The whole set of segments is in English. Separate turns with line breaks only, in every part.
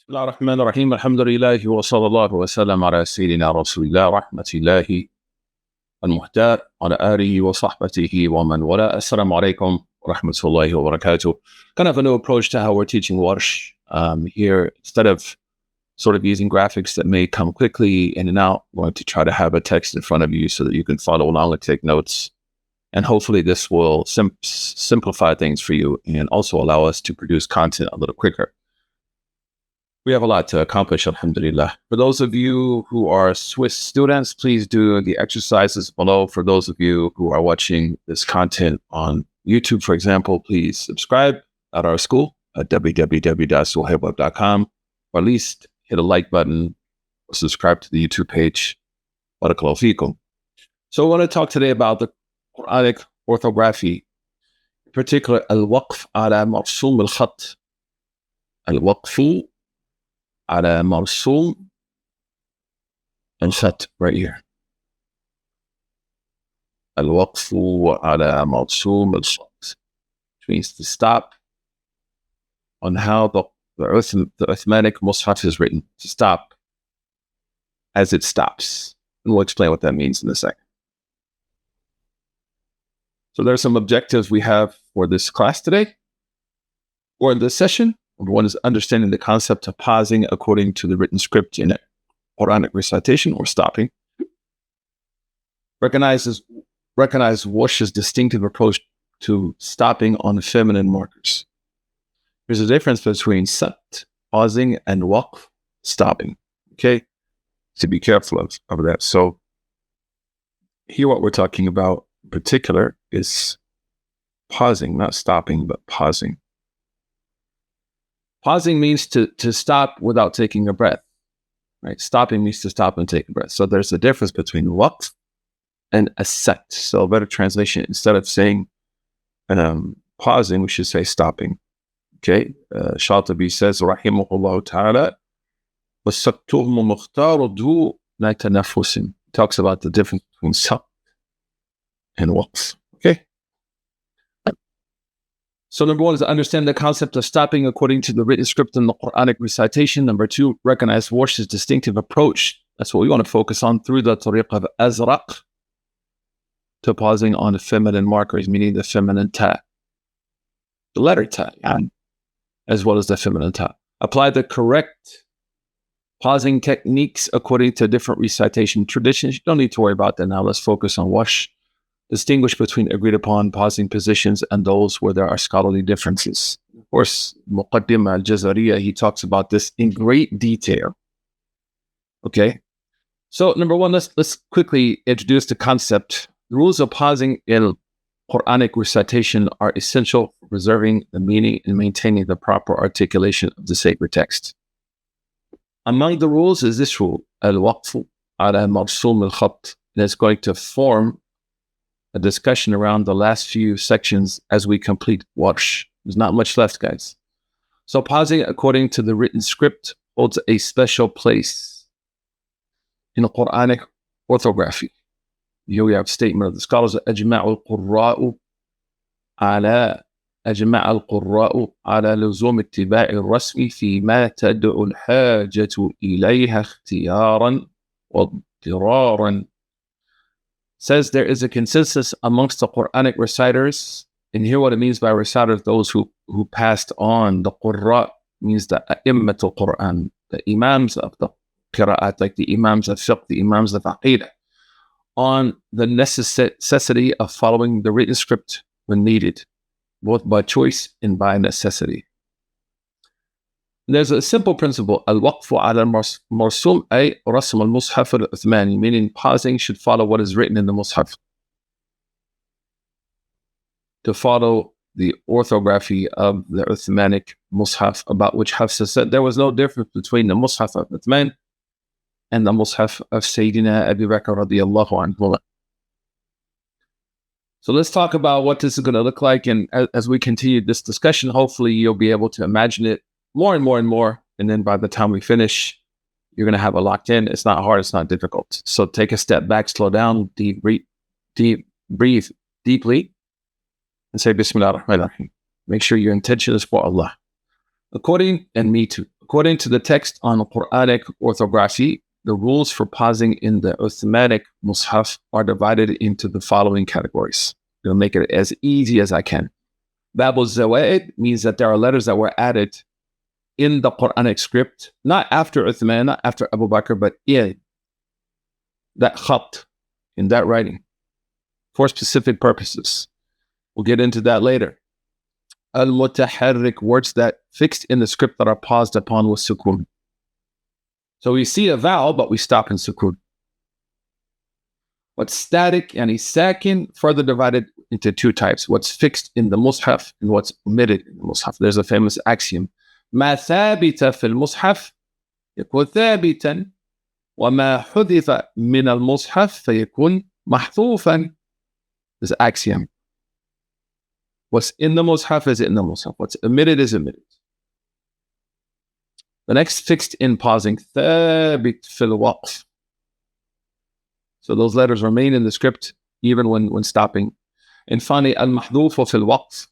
بسم الله الرحمن الرحيم الحمد لله وصلى الله وسلم على سيدنا رسول الله رحمة الله المهداة على آله وصحبه ومن والاه. Assalamu alaikum wa rahmatullahi wa barakatuh. Kind of a new approach to how we're teaching Warsh here. Instead of sort of using graphics that may come quickly in and out, we're going to try to have a text in front of you so that you can follow along and take notes. And hopefully this will simplify things for you and also allow us to produce content a little quicker. We have a lot to accomplish, alhamdulillah. For those of you who are Swiss students, please do the exercises below. For those of you who are watching this content on YouTube, for example, please subscribe at our school at www.suhailweb.com, or at least hit a like button or subscribe to the YouTube page. Barakallahu feekum. So I want to talk today about the Quranic orthography, in particular, al-waqf ala marsum al-khat. Al-waqfu على مرسوم الخط right here. الوقف على مرسوم الخط, which means to stop on how the Uthmanic Mus'haf is written, to stop as it stops. And we'll explain what that means in a second. So there are some objectives we have for this class today, or in this session. Number one is understanding the concept of pausing according to the written script in Quranic recitation, or stopping. Recognize Warsh's distinctive approach to stopping on feminine markers. There's a difference between sat, pausing, and waqf, stopping. Okay? So be careful of that. So here what we're talking about in particular is pausing, not stopping, but pausing. Pausing means to stop without taking a breath, right? Stopping means to stop and take a breath. So there's a difference between waqf and a sat. So a better translation, instead of saying pausing, we should say stopping. Okay? Shatibi says, rahimahullah ta'ala, وَالسَّكْتُهْمُ مُخْتَارُ دُو لَا تَنَفُّسٍ. Talks about the difference between sat and waqf. Okay? So number one is to understand the concept of stopping according to the written script in the Quranic recitation. Number two, recognize Warsh's distinctive approach. That's what we want to focus on through the tariq of azraq, to pausing on the feminine markers, meaning the feminine ta, the letter ta, as well as the feminine ta. Apply the correct pausing techniques according to different recitation traditions. You don't need to worry about that now. Let's focus on Warsh. Distinguish between agreed upon pausing positions and those where there are scholarly differences. Of course, Muqaddim al-Jazariya, he talks about this in great detail. Okay, so number one, let's quickly introduce the concept. The rules of pausing in Quranic recitation are essential for preserving the meaning and maintaining the proper articulation of the sacred text. Among the rules is this rule, al-waqfu ala marsum al-khat, that's going to form a discussion around the last few sections as we complete Warsh. There's not much left, guys. So pausing according to the written script holds a special place in the Quranic orthography. Here we have a statement of the scholars, أجمع القراء على لزوم اتباع الرسم فيما تدعو الحاجة إليها اختيارا واضطرارا. Says there is a consensus amongst the Quranic reciters, and here what it means by reciters, those who passed on. The Qurra means the A'immatul Quran, the Imams of the Qira'at, like the Imams of Fiqh, the Imams of Aqidah, on the necessity of following the written script when needed, both by choice and by necessity. There's a simple principle, al-waqfu ala marsum ay rasm al-mushaf al-Uthmani, meaning pausing should follow what is written in the mushaf. To follow the orthography of the Uthmanic mushaf, about which Hafsa said there was no difference between the mushaf of Uthman and the mushaf of Sayyidina Abu Bakr radiyallahu anhu. So let's talk about what this is going to look like, and as we continue this discussion, hopefully you'll be able to imagine it more and more and more, and then by the time we finish, you're going to have it locked in. It's not hard, it's not difficult. So take a step back, slow down, breathe deeply, and say Bismillah ar-Rahman ar-Rahim. Make sure your intention is for Allah. According According to the text on Quranic orthography, the rules for pausing in the Uthmanic Mus'haf are divided into the following categories. I'm going to make it as easy as I can. Babul Zawaid means that there are letters that were added in the Quranic script, not after Uthman, not after Abu Bakr, but in that khat, in that writing, for specific purposes. We'll get into that later. Al-Mutaharrik, words that fixed in the script that are paused upon with sukun. So we see a vowel, but we stop in sukun. What's static and sakin, further divided into two types. What's fixed in the mushaf and what's omitted in the mushaf. There's a famous axiom. ما ثابت في المصحف يكون ثابتا وما حذف من المصحف فيكون محذوفا. This axiom. What's in the mushaf is in the mushaf. What's omitted is omitted. The next fixed in pausing, ثابت في الوقف. So those letters remain in the script even when stopping. And finally, al-mahdhuf في الوقف,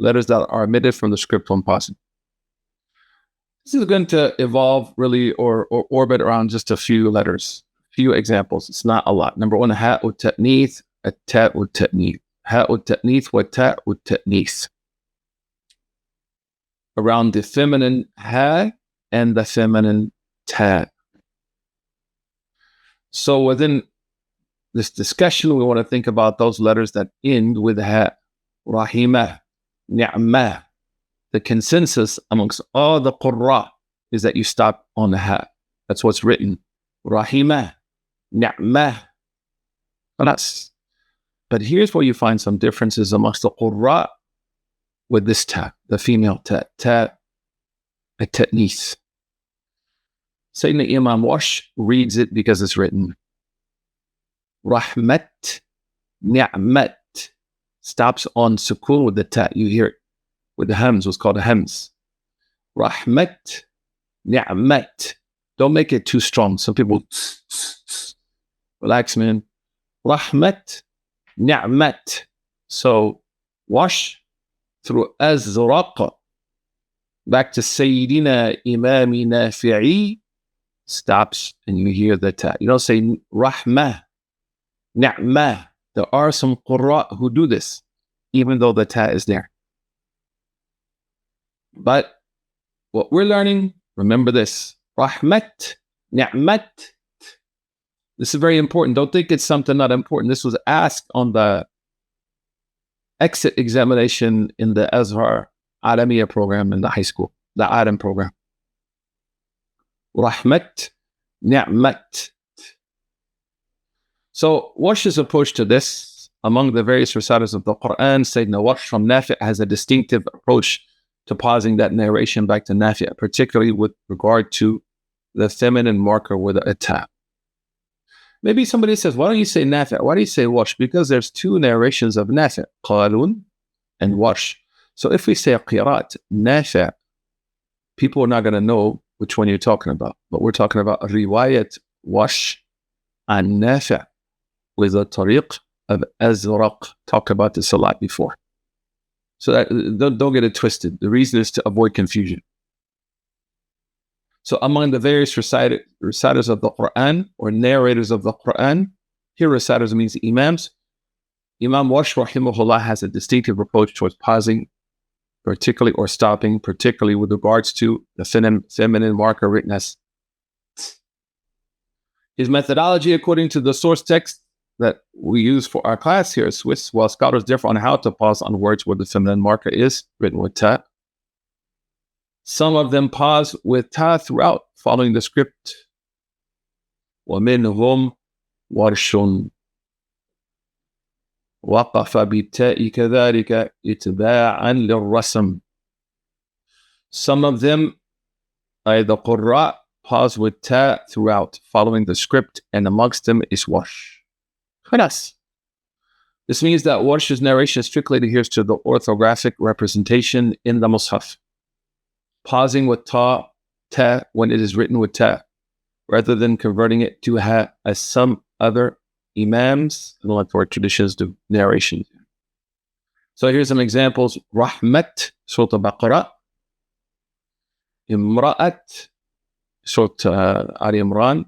letters that are omitted from the script when pausing. This is going to evolve really or orbit around just a few letters, few examples. It's not a lot. Number one, ha ut-ta'nith, at-ta ut-ta'nith. Ha ut-ta'nith wa ta ut-ta'nith. Around the feminine ha and the feminine ta. So within this discussion, we want to think about those letters that end with ha. Rahimah, ni'mah. The consensus amongst all the qurra is that you stop on the ha. That's what's written. Rahimah, ni'mah. But here's where you find some differences amongst the qurra with this ta, the female ta, at-ta'nith. Sayyidina Imam Warsh reads it because it's written. Rahmat, ni'mat, stops on sukun with the ta. You hear it with the hams, what's called a hams. Rahmat, ni'mat. Don't make it too strong. Some people, relax, man. Rahmat, ni'mat. So, Warsh through azraq, back to Sayyidina Imami Nafi'i, stops and you hear the ta. You don't say rahmah, ni'mah. There are some qurra who do this, even though the ta is there. But what we're learning, remember this. Rahmat, ni'mat. This is very important. Don't think it's something not important. This was asked on the exit examination in the Azhar Alamiya program in the high school, the Adam program. Rahmat, ni'mat. So Warsh's approach to this, among the various reciters of the Quran, Sayyidina Warsh from Nafi' has a distinctive approach to pausing that narration back to Nafi', particularly with regard to the feminine marker with a ta. Maybe somebody says, why don't you say Nafi'? Why do you say Warsh? Because there's two narrations of Nafi', Qalun and Warsh. So if we say Qirat, Nafi', people are not going to know which one you're talking about. But we're talking about Riwayat Warsh and Nafi' with the tariq of Azraq. Talked about this a lot before. So that, don't get it twisted. The reason is to avoid confusion. So among the various reciters of the Quran or narrators of the Quran, here reciters means imams. Imam Warsh rahimahullah has a distinctive approach towards pausing, particularly or stopping, particularly with regards to the feminine marker written as. His methodology, according to the source text that we use for our class here at Swiss, while scholars differ on how to pause on words where the feminine marker is written with ta. Some of them pause with ta throughout, following the script. وَمِنْهُمْ وَرْشٌ وَقَفَ بِالتَّاءِ كَذَلِكَ إِتْبَاعًا لِلرَّسْمِ. Some of them, the qurra, pause with ta throughout, following the script, and amongst them is Warsh. Khalas. This means that Warsh's narration strictly adheres to the orthographic representation in the Mus'haf, pausing with ta when it is written with ta, rather than converting it to ha as some other imams and electoral traditions do narration. So here's some examples. Rahmat, Surah Al-Baqarah. Imra'at, Surah Ali Imran.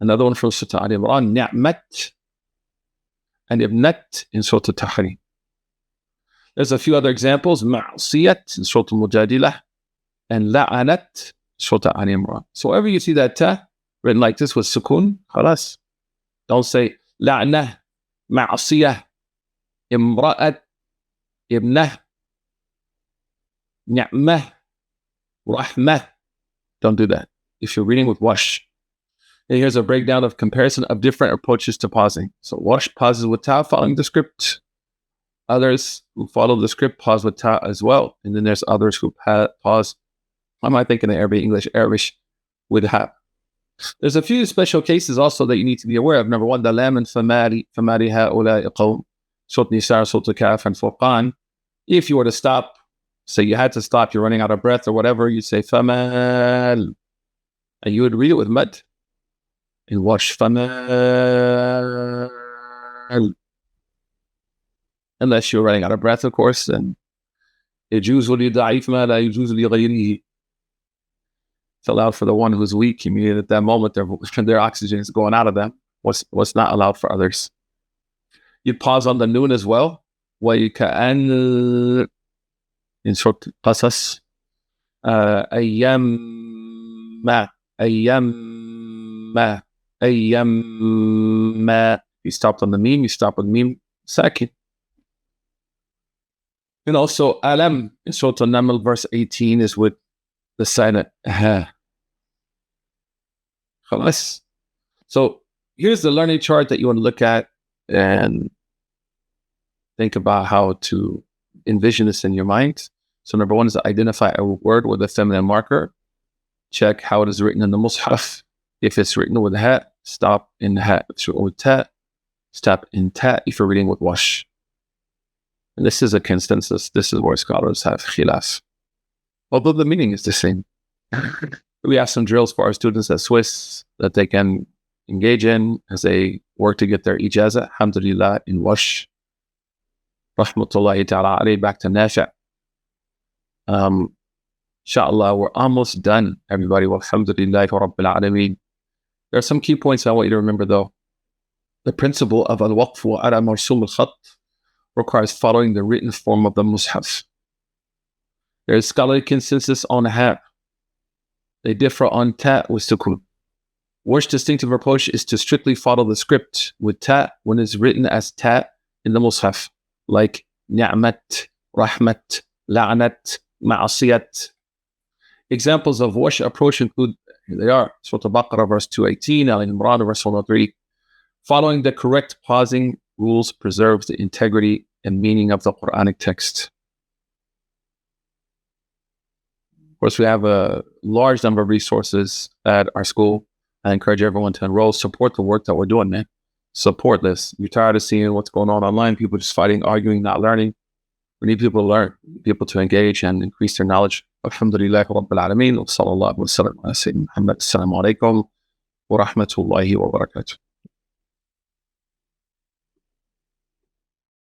Another one from Surah Ali Imran, Ni'mat, and Ibnat in Surah Tahrim. There's a few other examples, Ma'asiyat in Surah Mujadilah, and La'anat, Surah Ali Imran. So wherever you see that ta written like this with sukun, khalas. Don't say La'nah, Ma'asiyah, Imra'at, Ibnah, Ni'mah, Rahmah. Don't do that. If you're reading with Warsh. And here's a breakdown of comparison of different approaches to pausing. So Warsh pauses with ta following the script. Others who follow the script pause with ta as well. And then there's others who pause, am I thinking in Arabic, English, Arabic, with ha. There's a few special cases also that you need to be aware of. Number one, the lam and famari ha'ulai qawm. Surah Nisa, Surah Kaf, and Furqan. If you were to stop, say you had to stop, you're running out of breath or whatever, you say famal. And you would read it with mad. In Warsh, famal. Unless you're running out of breath, of course, then it's allowed for the one who's weak. Immediately at that moment, their oxygen is going out of them. What's not allowed for others. You'd pause on the noon as well. وَيْكَأَنَّ in Surah Qasas, أَيَّمَّا. You stopped on the meme, you stop with meme sakin. And also, alam in Surah An-Naml, verse 18, is with the silent ha. Khalas. So here's the learning chart that you want to look at and think about how to envision this in your mind. So number one is to identify a word with a feminine marker. Check how it is written in the Mus'haf. If it's written with ha, stop in ha. If it's written with ta, stop in ta if you're reading with wash. And this is a consensus. This is where scholars have khilaf. Although the meaning is the same. We have some drills for our students at Swiss that they can engage in as they work to get their ijazah. Alhamdulillah, in wash. Rahmatullahi ta'ala alayhi, back to Nafi'. Inshallah, we're almost done, everybody. Walhamdulillahi Rabbil Alameen. There are some key points I want you to remember, though. The principle of al-waqfu ala marsum al-khat requires following the written form of the Mus'haf. There is scholarly consensus on ha. They differ on ta with sukun. Warsh's distinctive approach is to strictly follow the script with ta when it's written as ta in the Mus'haf, like ni'mat, rahmat, la'nat, ma'asiyat. Examples of Warsh approach include, here they are, Surah Al-Baqarah, verse 218, Al-Imran, verse 103. Following the correct pausing rules preserves the integrity and meaning of the Quranic text. Of course, we have a large number of resources at our school. I encourage everyone to enroll, support the work that we're doing, man. Support this. You're tired of seeing what's going on online, people just fighting, arguing, not learning. We need people to learn, people to engage and increase their knowledge. Alhamdulillah Rabbil Alameen. Wa sallallahu wa sallam ala Sayyidina Muhammad. Assalamu alaikum wa rahmatullahi wa barakatuh.